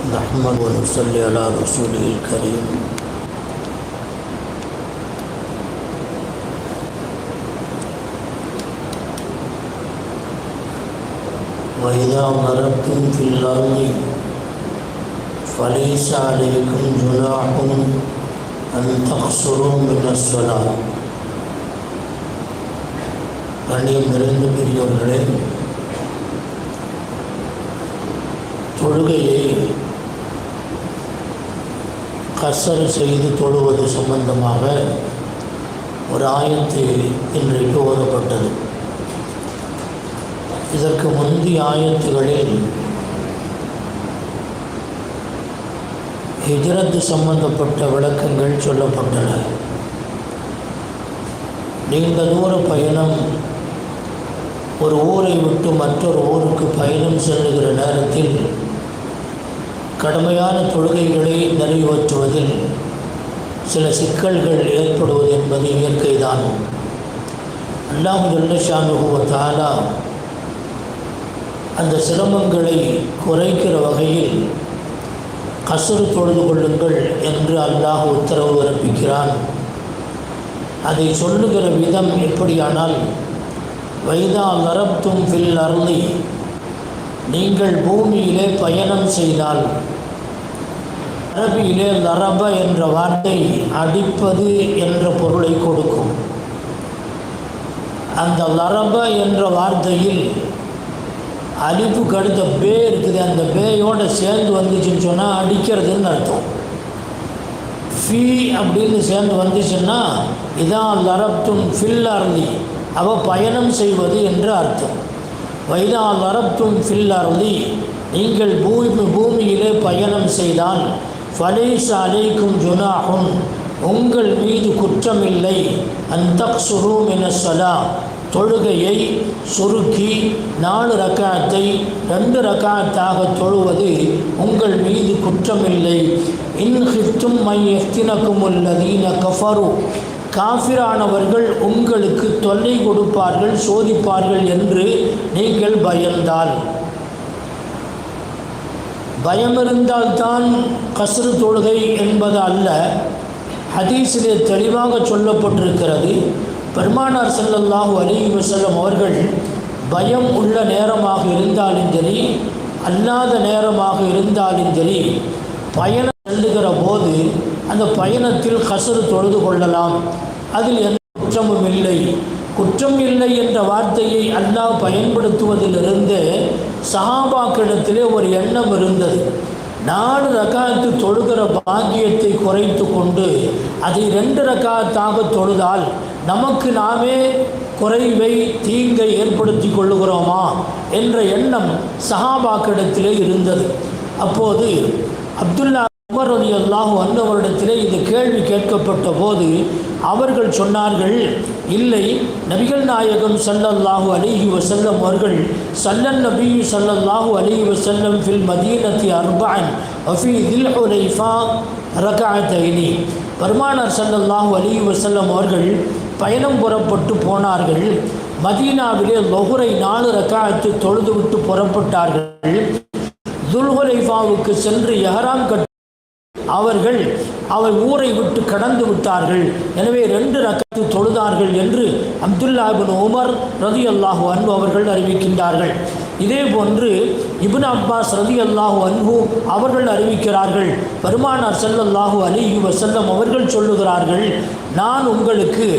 نحمد ونصلي على رسوله الكريم وإذا ضربتم في الأرض فليس عليكم جناح أن تقصروا من الصلاة. கண்ணியம் நிறைந்த பெரியோர்களே, தொழுகையை கசர் செய்து தொழுவது சம்பந்தமாக ஒரு ஆயத்து இன்றைக்கு ஓதப்பட்டது. இதற்கு முந்தைய ஆயத்துகளில் ஹிஜ்ரத் சம்பந்தப்பட்ட விளக்கங்கள் சொல்லப்பட்டன. நீண்ட தூர பயணம், ஒரு ஊரை விட்டு மற்றொரு ஊருக்கு பயணம் செல்லுகிற நேரத்தில் கடுமையான தொழுகைகளை நிறைவேற்றுவதில் சில சிக்கல்கள் ஏற்படுவது என்பது இயற்கைதான். அல்லாஹ் ஜல்ல ஷானுஹு வ தஆலா அந்த சிரமங்களை குறைக்கிற வகையில் கஸ்ரு தொழுது கொள்ளுங்கள் என்று அல்லாஹ் உத்தரவு பிறப்பிக்கிறான். அதை சொல்லுகிற விதம் எப்படியானால், வைதா லரப்தும் ஃபில் அர்லி, நீங்கள் பூமியிலே பயணம் செய்தால். அரபியிலே லரப என்ற வார்த்தை அடிப்பது என்ற பொருளை கொடுக்கும். அந்த லரப என்ற வார்த்தையில் அலிப்புக்கு அடுத்த பே இருக்குது, அந்த பேயோடு சேர்ந்து வந்துச்சுன்னு சொன்னால் அடிக்கிறதுன்னு அர்த்தம். ஃபீ அப்படின்னு சேர்ந்து வந்துச்சுன்னா இதான் லரப்தும் ஃபில் அர்லி, அவள் பயணம் செய்வது என்று அர்த்தம். வைதா லரப்தும் ஃபில் அர்லி, நீங்கள் பூமியிலே பயணம் செய்தால், ஃபலைஸ அலைக்கும் ஜுனாஹுன், உங்கள் மீது குற்றமில்லை, அன்தக்ஸுரு மினஸ் ஸலா, தொழுகையை சுருக்கி 4 ரக்காத்தை 2 ரக்காத்தாக தொழுவது உங்கள் மீது குற்றமில்லை. இன் ஹிஃப்தும் மை யஃப்தினகுமுல் லதீன கஃபரு, காஃபிரானவர்கள் உங்களுக்கு தொல்லை கொடுப்பார்கள், சோதிப்பார்கள் என்று நீங்கள் பயந்தால். பயமிருந்தால்தான் கஸ்ரு தொழுகை என்பது அல்ல. ஹதீஸிலே தெளிவாக சொல்லப்பட்டிருக்கிறது. பெருமானார் ஸல்லல்லாஹு அலைஹி வஸல்லம் அவர்கள் பயம் உள்ள நேரமாக இருந்தாலும் சரி, அல்லாத நேரமாக இருந்தாலும் சரி, பயணம் செல்லுகிற போது அந்த பயணத்தில் கஸ்ரு தொழுது கொள்ளலாம். அதில் எந்த குற்றமும் இல்லை. குற்றம் இல்லை என்ற வார்த்தையை அல்லாஹ் பயன்படுத்துவதிலிருந்து சஹாபாக்களிடத்திலே ஒரு எண்ணம் இருந்தது. 4 ரக்காத்து தொழுகிற பாக்கியத்தை குறைத்து கொண்டு அதை 2 ரக்காத்தாக தொழுதால் நமக்கு நாமே குறைவை, தீங்கை ஏற்படுத்தி கொள்ளுகிறோமா என்ற எண்ணம் சஹாபாக்களிடத்திலே இருந்தது. அப்போது அப்துல்லா உமர் ரலியல்லாஹு அன்ஹு அவரிடத்திலே இந்த கேள்வி கேட்கப்பட்ட போது அவர்கள் சொன்னார்கள், இல்லை, நபிகள் நாயகம் ஸல்லல்லாஹு அலைஹி வஸல்லம் அவர்கள் ஸல்லன் நபி ஸல்லல்லாஹு அலைஹி வஸல்லம் ஃபில் மதீனத்தி அர்பஅன் வஃபி தில் ஹுலைஃபா ரக்அத்தைனி, பெருமானார் ஸல்லல்லாஹு அலைஹி வஸல்லம் அவர்கள் பயணம் புறப்பட்டு போனார்கள். மதீனாவிலே லொஹுரை 4 ரக்காத்து தொழுதுவிட்டு புறப்பட்டார்கள். துல்ஹுலைஃபாவுக்கு சென்று எஹ்ராம் கட்டி அவர் ஊரை விட்டு கடந்து விட்டார்கள். எனவே 2 ரக்காத்து தொழுதார்கள் என்று அப்துல்லா இப்னு உமர் ரலியல்லாஹு அன்ஹு அவர்கள் அறிவிக்கின்றார்கள். இதே போன்று இப்னு அப்பாஸ் ரலியல்லாஹு அன்ஹு அவர்கள் அறிவிக்கிறார்கள். பெருமானார் ஸல்லல்லாஹு அலைஹி வஸல்லம் அவர்கள் சொல்லுகிறார்கள், நான் உங்களுக்கு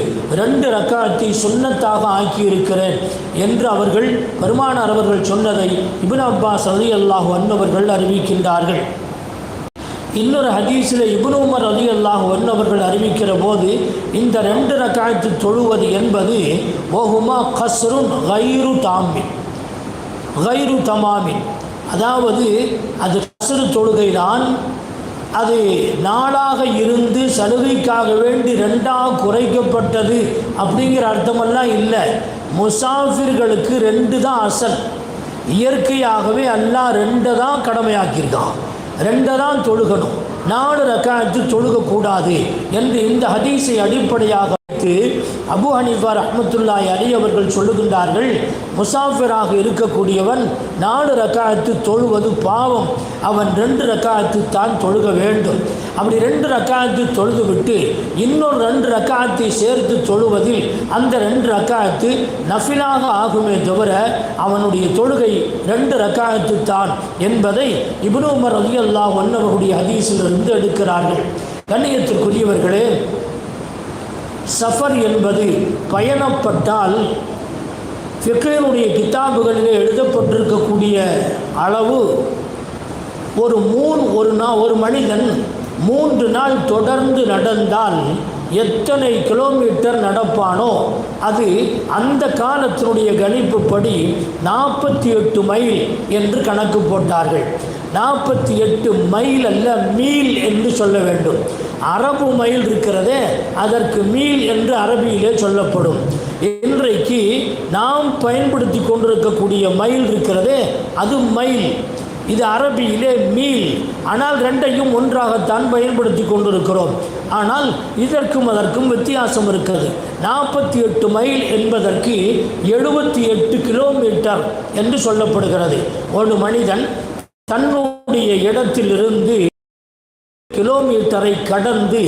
2 ரக்காத்தை சுன்னத்தாக ஆக்கியிருக்கிறேன் என்று அவர்கள் பெருமானார் அவர்கள் சொன்னதை இப்னு அப்பாஸ் ரலியல்லாஹு அன்ஹு அவர்கள் அறிவிக்கின்றார்கள். இன்னொரு ஹதீஸில் இப்னு உமர் ரலியல்லாஹு அன்ஹு அவர்கள் அறிவிக்கிற போது இந்த 2 ரக்காத்து தொழுவது என்பது வஹுமா கஸ்ருன் கைரு தமாமின், அதாவது அது கஸ்ரு தொழுகைதான். அது 4ஆக இருந்து சலுகைக்காக வேண்டி 2ஆக குறைக்கப்பட்டது அப்படிங்கிற அர்த்தமெல்லாம் இல்லை. முசாஃபிர்களுக்கு 2 தான் அசல். இயற்கையாகவே அல்லாஹ் 2 தான் கடமையாக்கியிருக்கான். 2 தான் தொழுகணும், 4 ரக்காத்து தொழுகக்கூடாது என்று இந்த ஹதீஸை அடிப்படையாக வைத்து அபூ ஹனீஃபா ரஹ்மத்துல்லாஹி அலைஹி அவர்கள் சொல்லுகின்றார்கள், முசாஃபிராக இருக்கக்கூடியவன் 4 ரக்காத்து தொழுவது பாவம், அவன் 2 ரக்காத்து தான் தொழுக வேண்டும். அப்படி 2 ரக்காத்து தொழுது விட்டு இன்னொரு 2 ரக்காத்தை சேர்த்து தொழுவதில் அந்த 2 ரக்காத்து நஃபிலாக ஆகுமே தவிர அவனுடைய தொழுகை 2 ரக்காத்து தான் என்பதை இப்னு உமர் ரலியல்லாஹு அன்ஹு அவர்களுடைய ஹதீஸிலிருந்து எடுக்கிறார்கள். கண்ணியத்திற்குரியவர்களே, சஃபர் என்பது பயணப்பட்டால் ஃபிக்ஹுடைய கிதாபுகளிலே எழுதப்பட்டிருக்கக்கூடிய அளவு ஒரு மனிதன் 3 நாள் தொடர்ந்து நடந்தால் எத்தனை கிலோமீட்டர் நடப்பானோ அது அந்த காலத்தினுடைய கணிப்புப்படி 48 மைல் என்று கணக்கு போட்டார்கள். 48 மைல் அல்ல, மீல் என்று சொல்ல வேண்டும். அரபு மைல் இருக்கிறதே, அதற்கு மீல் என்று அரபியிலே சொல்லப்படும். இன்றைக்கு நாம் பயன்படுத்தி கொண்டிருக்கக்கூடிய மைல் இருக்கிறதே, அது மைல், இது அரபியிலே மீல். ஆனால் 2ஐயும் ஒன்றாகத்தான் பயன்படுத்தி கொண்டிருக்கிறோம். ஆனால் இதற்கும் அதற்கும் வித்தியாசம் இருக்கிறது. 48 மைல் என்பதற்கு 78 கிலோமீட்டர் என்று சொல்லப்படுகிறது. ஒரு மனிதன் தன்னுடைய இடத்திலிருந்து கிலோமீட்டரை கடந்து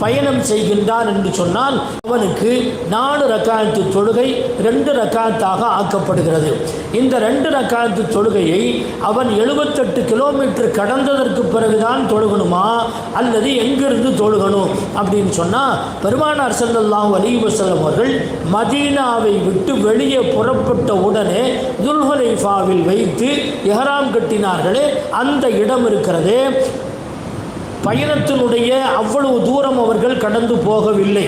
பயணம் செய்கின்றான் என்று சொன்னால் அவனுக்கு 4 ரக்காத்து தொழுகை 2 ரக்காத்தாக ஆக்கப்படுகிறது. இந்த 2 ரக்காத்து தொழுகையை அவன் 78 கிலோமீட்டர் கடந்ததற்கு பிறகுதான் தொழுகணுமா அல்லது எங்கிருந்து தொழுகணும் அப்படின்னு சொன்னால், பெருமானார் ஸல்லல்லாஹு அலைஹி வஸல்லம் அவர்கள் மதீனாவை விட்டு வெளியே புறப்பட்ட உடனே துல்ஹுலைஃபாவில் வைத்து இஹ்ராம் கட்டினார்களே, அந்த இடம் இருக்கிறதே, பயணத்தினுடைய அவ்வளவு தூரம் அவர்கள் கடந்து போகவில்லை,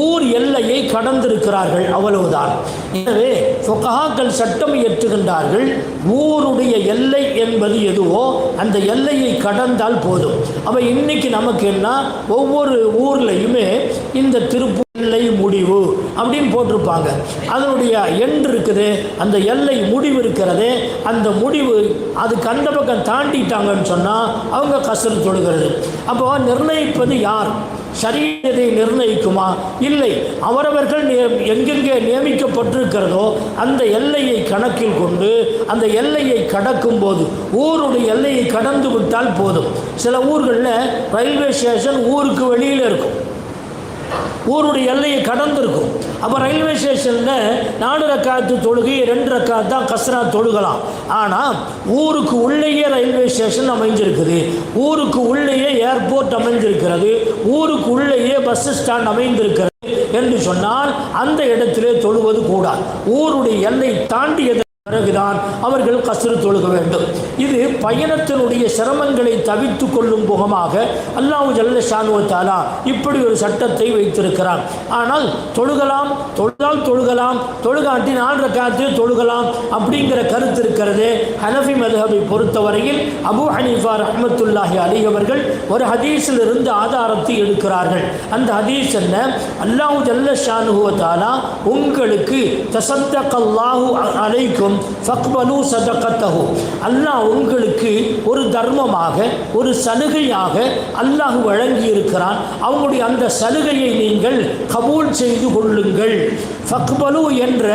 ஊர் எல்லையை கடந்திருக்கிறார்கள், அவ்வளவுதான். எனவே ஃபுகஹாக்கள் சட்டம் இயற்றுகின்றார்கள், ஊருடைய எல்லை என்பது எதுவோ அந்த எல்லையை கடந்தால் போதும். அப்போ இன்னைக்கு நமக்கு என்ன, ஒவ்வொரு ஊர்லையுமே இந்த திருப்பூர் எல்லை முடிவு அப்படின்னு போட்டிருப்பாங்க. அதனுடைய எண் இருக்குது, அந்த எல்லை முடிவு இருக்கிறது. அந்த முடிவு அதுக்கு அந்த பக்கம் தாண்டிட்டாங்கன்னு சொன்னால் அவங்க கஸ்ர் தொழுகிறது. அப்போ நிர்ணயிப்பது யார்? ஷரீஅத்தை நிர்ணயிக்குமா? இல்லை, அவரவர்கள் எங்கெங்கே நியமிக்கப்பட்டிருக்கிறதோ அந்த எல்லையை கணக்கில் கொண்டு அந்த எல்லையை கடக்கும் போது ஊருடைய எல்லையை கடந்து விட்டால் போதும். சில ஊர்களில் ரயில்வே ஸ்டேஷன் ஊருக்கு வெளியில் இருக்கும், ஊருடைய எல்லையை கடந்திருக்கும். அப்போ ரயில்வே ஸ்டேஷனில் 4 ரக்காத்து தொழுகை 2 ரக்காத்து தான் கஸ்ரா தொழுகலாம். ஆனால் ஊருக்கு உள்ளேயே ரயில்வே ஸ்டேஷன் அமைஞ்சிருக்குது, ஊருக்கு உள்ளேயே ஏர்போர்ட் அமைந்திருக்கிறது, ஊருக்கு உள்ளேயே பஸ் ஸ்டாண்ட் அமைந்திருக்கிறது என்று சொன்னால் அந்த இடத்திலே தொழுவது கூடாது. ஊருடைய எல்லை தாண்டியது பிறகுதான் அவர்கள் கஸ்ர் தொழுக வேண்டும். இது பயணத்தினுடைய சிரமங்களை தவிர்த்து கொள்ளும் முகமாக அல்லாஹ் ஜல்ல ஷானுவ தஆலா இப்படி ஒரு சட்டத்தை வைத்திருக்கிறான். ஆனால் தொழுகலாம், தொழுகலாம், தொழுகாட்டி 4 ரக்காத்து தொழுகலாம் அப்படிங்கிற கருத்து இருக்கிறது. ஹனஃபி மذஹபை பொறுத்தவரையில் அபூ ஹனீஃபா ரஹ்மத்துல்லாஹி அலைஹி அவர்கள் ஒரு ஹதீஸில் இருந்து ஆதாரத்தை எடுக்கிறார்கள். அந்த ஹதீஸ் என்ன? அல்லாஹ் ஜல்ல ஷானுவ தஆலா உங்களுக்கு தஸத்தகல்லாஹு அலைக்கும் ஃபக்பலு சதகத்தஹு, அல்லாஹ் உங்களுக்கு ஒரு தர்மமாக ஒரு சலுகையாக அல்லாஹ் வழங்கி இருக்கிறான், அவங்களுடைய அந்த சலுகையை நீங்கள் கபூல் செய்து கொள்ளுங்கள். ஃபக்பலு என்ற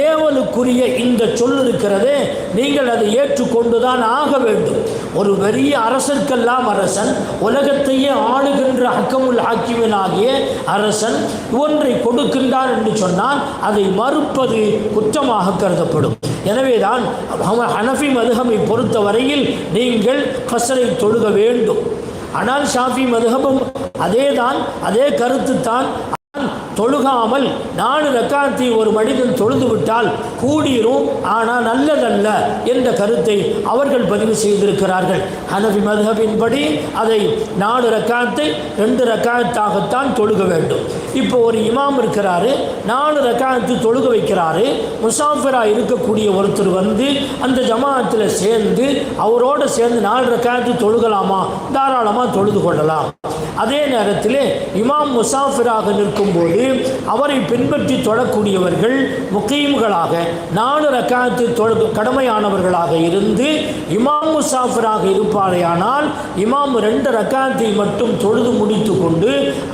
ஏவலுக்குரிய இந்த சொல் இருக்கிறதே, நீங்கள் அதை ஏற்றுக்கொண்டுதான் ஆக வேண்டும். ஒரு பெரிய அரசர்க்கெல்லாம் அரசன், உலகத்தையே ஆளுகின்ற ஹக்கமுல் ஹாக்கிமனாகிய அரசன் ஒன்றை கொடுக்கின்றான் என்று சொன்னால் அதை மறுப்பது குற்றமாக கருதப்படும். எனவேதான் ஹனஃபி மذஹபை பொறுத்தவரையில் நீங்கள் கஸ்ரை தொழுக வேண்டும். ஆனால் ஷாஃபி மذஹபும் அதே கருத்து தான். தொழுகாமல் 4 ரக்காத்தை ஒரு மனிதன் தொழுது விட்டால் கூடிரும், ஆனால் நல்லதல்ல என்ற கருத்தை அவர்கள் பதிவு செய்திருக்கிறார்கள். ஹனஃபி மذஹபின்படி அதை 4 ரக்காத்தை 2 ரக்காத்தாகத்தான் தொழுக வேண்டும். இப்போ ஒரு இமாம் இருக்கிறாரு, 4 ரக்காத்து தொழுக வைக்கிறாரு. முசாஃபிராக இருக்கக்கூடிய ஒருத்தர் வந்து அந்த ஜமாஅத்தில் சேர்ந்து அவரோடு சேர்ந்து 4 ரக்காத்து தொழுகலாமா? தாராளமாக தொழுது கொள்ளலாம். அதே நேரத்தில் இமாம் முசாஃபிராக நிற்கும்போது அவரை பின்பற்றி தொழக்கூடியவர்கள் முகீம்களாக 4 ரக்காத்து கடமையானவர்களாக இருந்து இமாம் முசாஃபிராக இருப்பாரேயானால் இமாம் 2 ரக்காத்தை மட்டும் தொழுது முடித்து கொண்டு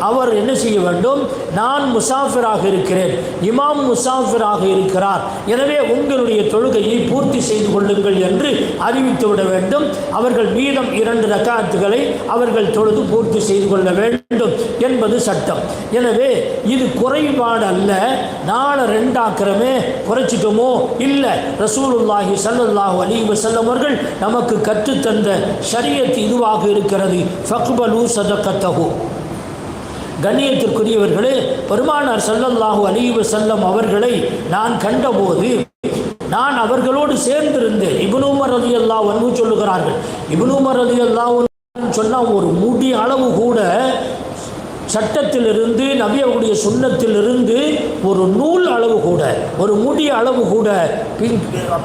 அவர் என்ன செய்ய வேண்டும்? நான் முசாஃபிராக இருக்கிறேன், இமாம் முசாஃபிராக இருக்கிறார், எனவே உங்களுடைய தொழுகையை பூர்த்தி செய்து கொள்ளுங்கள் என்று அறிவித்துவிட வேண்டும். அவர்கள் மீதம் 2 ரக்காத்துகளை அவர்கள் தொழுது பூர்த்தி செய்து கொள்ள வேண்டும் என்பது சட்டம். எனவே இது குறைபாடு அல்ல. 4 2 குறைச்சிட்டோமோ? இல்லை. ரசூலுல்லாஹி ஸல்லல்லாஹு அலைஹி வஸல்லம் அவர்கள் நமக்கு கற்றுத்தந்த ஷரியத் இதுவாக இருக்கிறது. ஃபக்பலு ஸதகத்தஹு. கண்ணியத்திற்குரியவர்களே, பெருமானார் ஸல்லல்லாஹு அலைஹி வஸல்லம் அவர்களை நான் கண்டபோது நான் அவர்களோடு சேர்ந்திருந்தேன். இப்னு உமர் ரலியல்லாஹு அன்ஹு சொல்லுகிறார்கள். இப்னு உமர் ரலியல்லாஹு அன்ஹு சொன்னால் ஒரு முடி அளவு கூட சட்டத்திலிருந்து நபி அவருடைய சுன்னத்திலிருந்து ஒரு நூல் அளவு கூட, ஒரு முடி அளவு கூட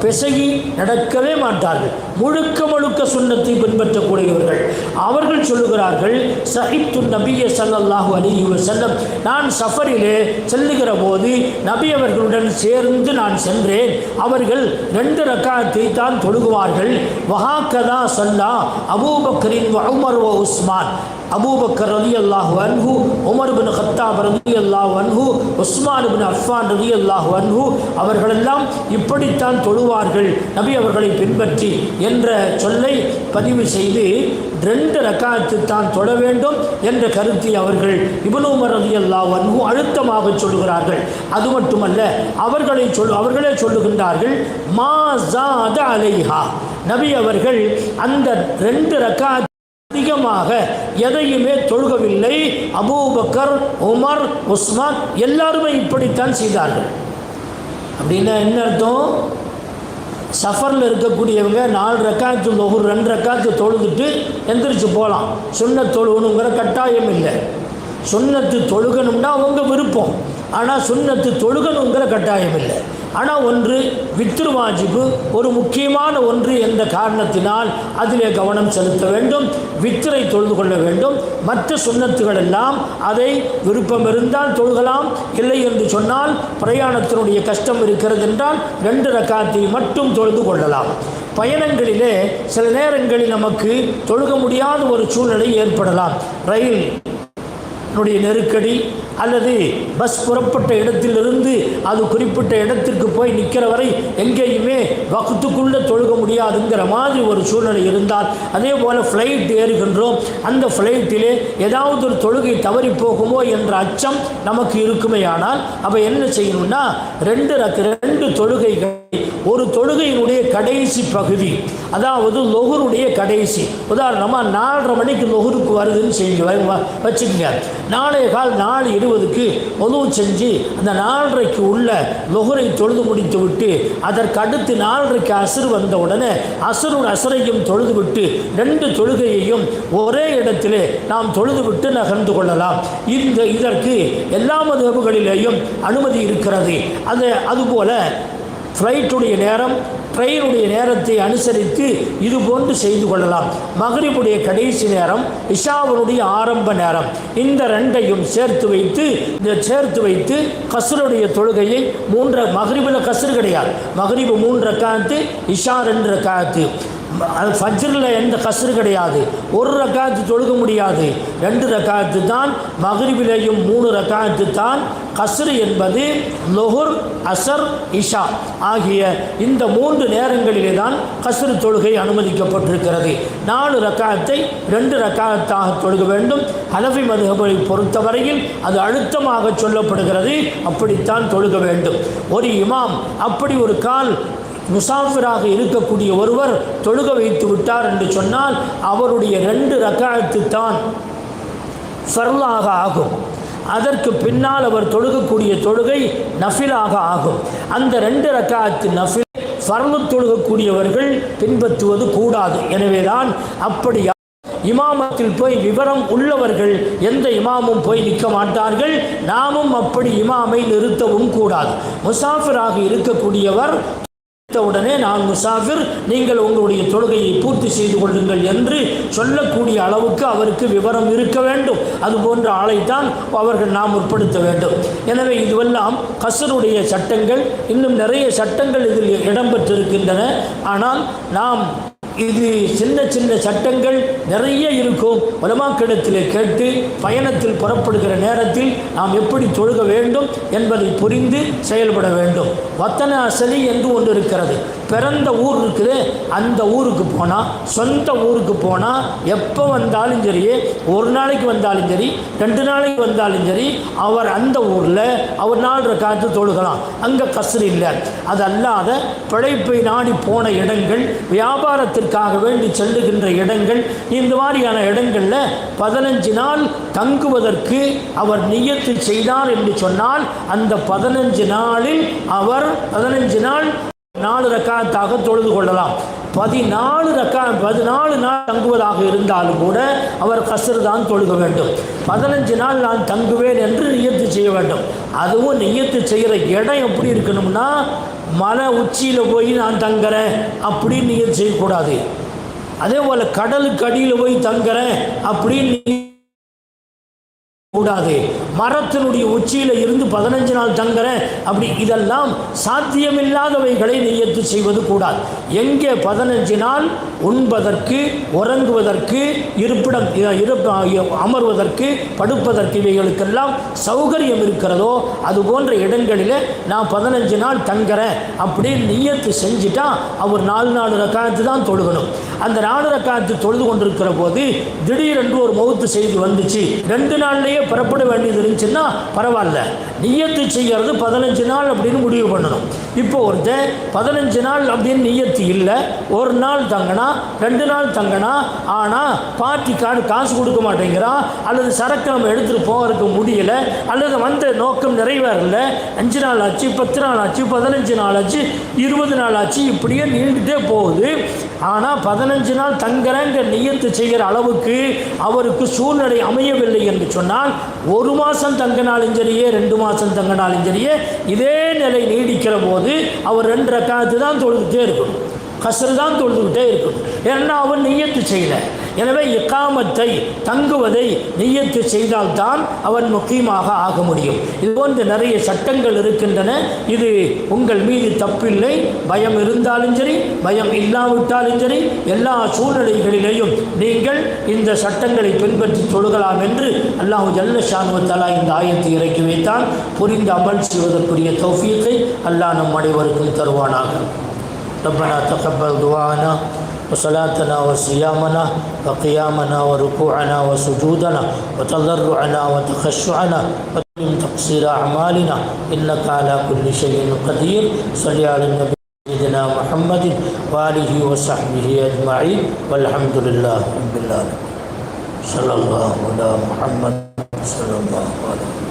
பிசகி நடக்கவே மாட்டார்கள். முழுக்க சுன்னத்தை பின்பற்றக்கூடியவர்கள். அவர்கள் சொல்லுகிறார்கள், சஹிப்து நபிய ஸல்லல்லாஹு அலைஹி வஸல்லம், நான் சஃபரிலே செல்லுகிற போது நபி அவர்களுடன் சேர்ந்து நான் சென்றேன். அவர்கள் 2 ரக்காத்தை தான் தொழுகுவார்கள். வஹாக்கதா ஸல்லா அபூபக்கரின் வ உமர் வ உஸ்மான். அபூபக்கர் ரலியல்லாஹு அன்ஹு, உமர் பின் கத்தாப் ரலியல்லாஹு அன்ஹு, உஸ்மான் பின் அஃபான் ரலியல்லாஹு அன்ஹு அவர்களெல்லாம் இப்படித்தான் தொழுவார்கள் நபி அவர்களை பின்பற்றி என்ற சொல்லை பதிவு செய்து 2 ரக்காத்து தான் தொழ வேண்டும் என்ற கருத்தை அவர்கள் இப்னு உமர் ரலியல்லாஹு அன்ஹு அழுத்தமாக சொல்லுகிறார்கள். அது மட்டுமல்ல, அவர்களே சொல்லுகின்றார்கள், மா ஸாத அலைஹா. நபி அவர்கள் அந்த 2 ரக்காத் அதிகமாக எதையுமே தொழுகவில்லை. அபூபக்கர், உமர், உஸ்மான் எல்லாருமே இப்படித்தான் செய்தார்கள். அப்படின்னா என்ன அர்த்தம்? சஃபரில் இருக்கக்கூடியவங்க 4 ரக்காத்து ஒரு 2 ரக்காத்து தொழுதுட்டு எந்திரிச்சு போகலாம். சுன்னத் தொழுகணுங்கிற கட்டாயம் இல்லை. சுன்னத்து தொழுகணும்னா அவங்க விருப்பம். ஆனால் சுன்னத்து தொழுகணுங்கிற கட்டாயம் இல்லை. ஆனால் ஒன்று வித்ரு வாஜிபு ஒரு முக்கியமான ஒன்று என்ற காரணத்தினால் அதிலே கவனம் செலுத்த வேண்டும். வித்ரை தொழுது கொள்ள வேண்டும். மற்ற சுன்னத்துகள் எல்லாம் அதை விருப்பம் இருந்தால் தொழுகலாம். இல்லை என்று சொன்னால் பிரயாணத்தினுடைய கஷ்டம் இருக்கிறது என்றால் 2 ரக்காத்தை மட்டும் தொழுது கொள்ளலாம். பயணங்களிலே சில நேரங்களில் நமக்கு தொழுக முடியாத ஒரு சூழ்நிலை ஏற்படலாம். ரயில் நெருக்கடி அல்லது பஸ் புறப்பட்ட இடத்திலிருந்து அது குறிப்பிட்ட இடத்திற்கு போய் நிற்கிற வரை எங்கேயுமே வக்துக்குள்ளே தொழுக முடியாதுங்கிற மாதிரி ஒரு சூழ்நிலை இருந்தால், அதே போல் ஃப்ளைட் ஏறுகின்றோம், அந்த ஃப்ளைட்டிலே ஏதாவது ஒரு தொழுகை தவறி போகுமோ என்ற அச்சம் நமக்கு இருக்குமேயானால் அப்போ என்ன செய்யணும்னா 2 தொழுகைகள், ஒரு தொழுகையினுடைய கடைசி பகுதி, அதாவது லொஹருடைய கடைசி, உதாரணமாக 4:30 மணிக்கு லொஹருக்கு வருதுன்னு வச்சுக்கோங்க. 4:20க்கு ஒது செஞ்சு அந்த 4:30க்கு உள்ள லொஹரை தொழுது முடித்து விட்டு அதற்கு அடுத்து 4:30க்கு அஸ்ர் வந்த உடனே அஸ்ரையும் தொழுது விட்டு 2 தொழுகையையும் ஒரே இடத்திலே நாம் தொழுது விட்டு நகர்ந்து கொள்ளலாம். இதற்கு எல்லா மதுஹபுகளிலேயும் அனுமதி இருக்கிறது. அதுபோல ஃப்ளைட்டுடைய நேரம், ட்ரெயினுடைய நேரத்தை அனுசரித்து இது போன்று செய்து கொள்ளலாம். மக்ரிபுடைய கடைசி நேரம், இஷாவுடைய ஆரம்ப நேரம், இந்த 2ஐயும் சேர்த்து வைத்து கஸ்ருடைய தொழுகையை 3 மக்ரிபில் கஸ்ரு கிடையாது. மக்ரிபு 3 ரக்காத்து, இஷா 2 ரக்காத்து. ஃபஜ்ரில் எந்த கஸ்ரு கிடையாது. 1 ரக்காத்து தொழுக முடியாது. 2 ரக்காத்து தான். மக்ரிபிலேயும் 3 ரக்காத்து தான். கஸ்ரு என்பது லொஹர், அசர், இஷா ஆகிய இந்த 3 நேரங்களிலே தான் கஸ்ரு தொழுகை அனுமதிக்கப்பட்டிருக்கிறது. 4 ரக்காத்தை 2 ரக்காத்தாக தொழுக வேண்டும். ஹனஃபி மதுஹபை பொறுத்தவரையில் அது அழுத்தமாக சொல்லப்படுகிறது. அப்படித்தான் தொழுக வேண்டும். ஒரு இமாம் அப்படி ஒரு கால் முசாஃபிராக இருக்கக்கூடிய ஒருவர் தொழுக வைத்து விட்டார் என்று சொன்னால் அவருடைய 2 ரக்காத்து தான் ஃபர்லாக ஆகும். அதற்கு பின்னால் அவர் தொழுகக்கூடிய தொழுகை நஃபிலாக ஆகும். அந்த 2 ரக்காத்து நஃபில் ஃபர்லு தொழுகக்கூடியவர்கள் பின்பற்றுவது கூடாது. எனவேதான் அப்படி இமாமத்தில் போய் விவரம் உள்ளவர்கள் எந்த இமாமும் போய் நிற்க மாட்டார்கள். நாமும் அப்படி இமாமை நிறுத்தவும் கூடாது. முசாஃபிராக இருக்கக்கூடியவர் உடனே நான் முசாஃபிர், நீங்கள் உங்களுடைய தொழுகையை பூர்த்தி செய்து கொள்ளுங்கள் என்று சொல்லக்கூடிய அளவுக்கு அவருக்கு விவரம் இருக்க வேண்டும். அதுபோன்ற ஆளைத்தான் அவர்கள் நாம் உட்படுத்த வேண்டும். எனவே இதுவெல்லாம் கஸ்ருடைய சட்டங்கள். இன்னும் நிறைய சட்டங்கள் இதில் இடம்பெற்றிருக்கின்றன. ஆனால் நாம் இது சின்ன சின்ன சட்டங்கள் நிறைய இருக்கும். உலமாக்களிடத்திலே கேட்டு பயணத்தில் புறப்படுகிற நேரத்தில் நாம் எப்படி தொழுக வேண்டும் என்பதை புரிந்து செயல்பட வேண்டும். வத்தன அசலி என்று ஒன்று இருக்கிறது. பிறந்த ஊர் இருக்குது, அந்த ஊருக்கு போனால், சொந்த ஊருக்கு போனால் எப்போ வந்தாலும் சரி, ஒரு நாளைக்கு வந்தாலும் சரி, 2 நாளைக்கு வந்தாலும் சரி, அவர் அந்த ஊரில் அவர் 4 ரக்காத்து தொழுகலாம். அங்கே கஸ்ர் இல்லை. அது அல்லாத பிழைப்பை நாடி போன இடங்கள், வியாபாரத்திற்காக வேண்டி செல்லுகின்ற இடங்கள், இந்த மாதிரியான இடங்களில் 15 நாள் தங்குவதற்கு அவர் நியத்து செய்தார் என்று சொன்னால், அந்த 15 நாளில் அவர் 15 நாள் 4 ரக்காத்தாக தொழுது கொள்ளலாம். 14 நாள் தங்குவதாக இருந்தாலும் கூட அவர் கஸ்ர் தான் தொழுக வேண்டும். 15 நாள் நான் தங்குவேன் என்று நியத்து செய்ய வேண்டும். அதுவும் நியத்து செய்கிற இடம் எப்படி இருக்கணும்னா, மலை உச்சியில் போய் நான் தங்குறேன் அப்படின்னு நியத்து செய்யக்கூடாது. அதே போல் கடலுக்கு அடியில் போய் தங்குறேன் அப்படின்னு கூடாது. மரத்தினுடைய உச்சியில் இருந்து 15 நாள் தங்குறேன் அப்படி, இதெல்லாம் சாத்தியமில்லாதவைகளை நியத்து செய்வது கூடாது. எங்கே 15 நாள் உண்பதற்கு, உறங்குவதற்கு, இருப்பிடம் அமர்வதற்கு, படுப்பதற்கு இவைகளுக்கெல்லாம் சௌகரியம் இருக்கிறதோ அது போன்ற இடங்களில் நான் 15 நாள் தங்குறேன் அப்படின்னு நியத்து செஞ்சுட்டா அவர் 4 ரக்காத்து தான் தொழுகணும். அந்த 4 ரக்காத்து தொழுது கொண்டிருக்கிற போது திடீரென்று ஒரு மௌத்து செய்தி வந்துச்சு, 2 நாள்லேயே புறப்பட வேண்டியது இருந்துச்சுன்னா பரவாயில்ல. நியத்து செய்கிறது 15 நாள் அப்படின்னு முடிவு பண்ணணும். இப்போ ஒருத்தர் 15 நாள் அப்படின்னு நியத்து இல்லை, 1 நாள் தங்கினா, 2 நாள் தங்கினா, ஆனால் பார்ட்டி கார்டு காசு கொடுக்க மாட்டேங்கிறான், அல்லது சரக்கு நம்ம எடுத்துகிட்டு போகிறதுக்கு முடியலை, அல்லது வந்த நோக்கம் நிறைவேறல, 5 நாள் ஆச்சு, 10 நாள் ஆச்சு, 15 நாள் ஆச்சு, 20 நாள் ஆச்சு, இப்படியே நீண்டுகிட்டே போகுது. ஆனால் 15 நாள் தங்குறேங்க நியத்து செய்கிற அளவுக்கு அவருக்கு சூழ்நிலை அமையவில்லை என்று சொன்னால், 1 மாதம் தங்கினாலும் சரியே, 2 மாதம் தங்கினாலும் சரியே, இதே நிலை நீடிக்கிற போது அவர் 2 ரக்காத்து தான் தொழுதுகிட்டே இருக்கணும், கஸ்ர் தான் தொழுதுகிட்டே இருக்கணும். ஏன்னா அவன் நியத்து செய்யலை. எனவே இக்காமத்தை, தங்குவதை நியத்து செய்தால்தான் அவன் முக்கியமாக ஆக முடியும். இது போன்ற நிறைய சட்டங்கள் இருக்கின்றன. இது உங்கள் மீது தப்பில்லை. பயம் இருந்தாலும் சரி, பயம் இல்லாவிட்டாலும் சரி, எல்லா சூழ்நிலைகளிலேயும் நீங்கள் இந்த சட்டங்களை பின்பற்றி தொழுகலாம் என்று அல்லாஹ் ஜல்ல ஷானு தஆலா இந்த ஆயத்தை இறக்கி வைத்தான். புரிந்து அமல் செய்வதற்குரிய தௌஃபீக்கை அல்லாஹ் நம் அனைவருக்கும் தருவானாக. ربنا تقبل دعانا وصلاتنا وصيامنا وقيامنا وركوعنا وسجودنا وتضرعنا وتخشعنا وتمم تقصير أعمالنا إنك على كل شيء قدير. صل على النبي سيدنا محمد وآله وصحبه أجمعين والحمد لله رب العالمين. صلى الله على محمد صلى الله عليه وسلم.